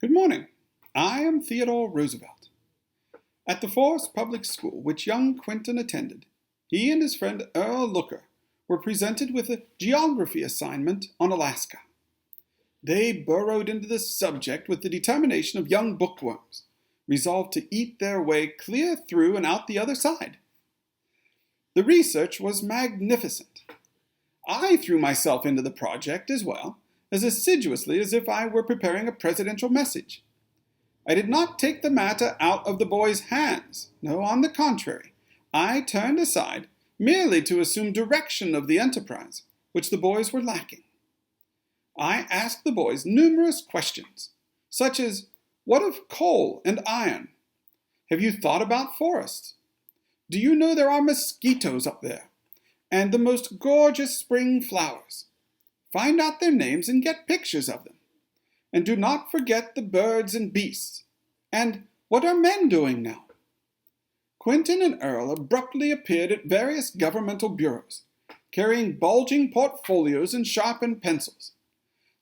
Good morning. I am Theodore Roosevelt. At the Forest Public School, which young Quentin attended, he and his friend Earl Looker were presented with a geography assignment on Alaska. They burrowed into the subject with the determination of young bookworms, resolved to eat their way clear through and out the other side. The research was magnificent. I threw myself into the project as well, as assiduously as if I were preparing a presidential message. I did not take the matter out of the boys' hands. No, on the contrary, I turned aside merely to assume direction of the enterprise, which the boys were lacking. I asked the boys numerous questions, such as, what of coal and iron? Have you thought about forests? Do you know there are mosquitoes up there? And the most gorgeous spring flowers? Find out their names and get pictures of them. And do not forget the birds and beasts. And what are men doing now? Quentin and Earl abruptly appeared at various governmental bureaus, carrying bulging portfolios and sharpened pencils.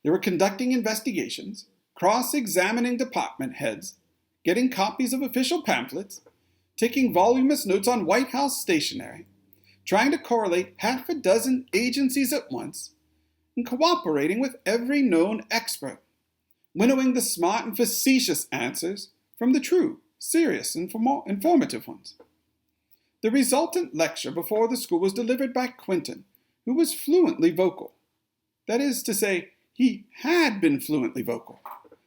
They were conducting investigations, cross-examining department heads, getting copies of official pamphlets, taking voluminous notes on White House stationery, trying to correlate half a dozen agencies at once, and cooperating with every known expert, winnowing the smart and facetious answers from the true, serious, and informative ones. The resultant lecture before the school was delivered by Quentin, who was fluently vocal. That is to say, he had been fluently vocal,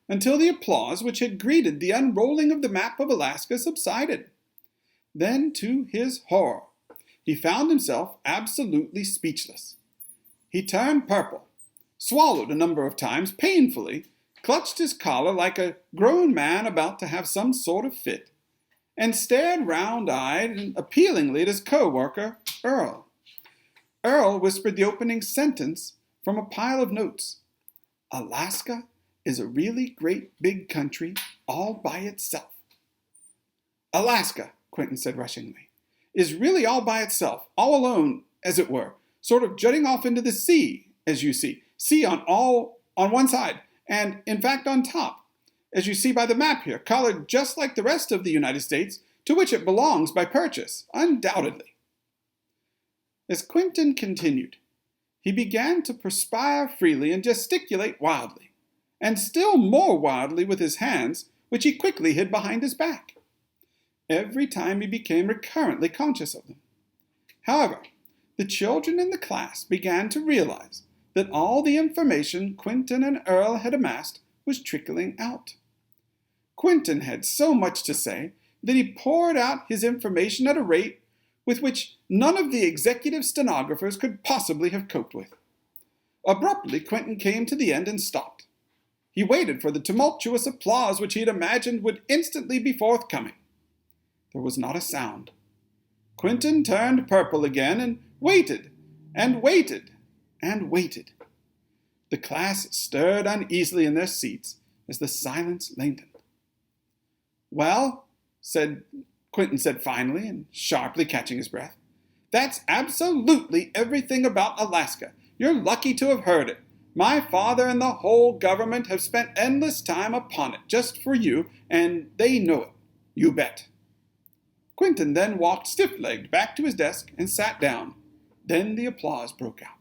until the applause which had greeted the unrolling of the map of Alaska subsided. Then, to his horror, he found himself absolutely speechless. He turned purple, swallowed a number of times painfully, clutched his collar like a grown man about to have some sort of fit, and stared round-eyed and appealingly at his co-worker, Earl. Earl whispered the opening sentence from a pile of notes. Alaska is a really great big country all by itself. Alaska, Quentin said rushingly, is really all by itself, all alone, as it were, sort of jutting off into the sea, as you see. Sea on one side, and in fact on top, as you see by the map here, colored just like the rest of the United States, to which it belongs by purchase, undoubtedly. As Quentin continued, he began to perspire freely and gesticulate wildly, and still more wildly with his hands, which he quickly hid behind his back, every time he became recurrently conscious of them. However, the children in the class began to realize that all the information Quentin and Earl had amassed was trickling out. Quentin had so much to say that he poured out his information at a rate with which none of the executive stenographers could possibly have coped with. Abruptly, Quentin came to the end and stopped. He waited for the tumultuous applause which he had imagined would instantly be forthcoming. There was not a sound. Quentin turned purple again and waited, and waited, and waited. The class stirred uneasily in their seats as the silence lengthened. Well, Quentin said finally, and sharply catching his breath, that's absolutely everything about Alaska. You're lucky to have heard it. My father and the whole government have spent endless time upon it, just for you, and they know it. You bet. Quentin then walked stiff-legged back to his desk and sat down. Then the applause broke out.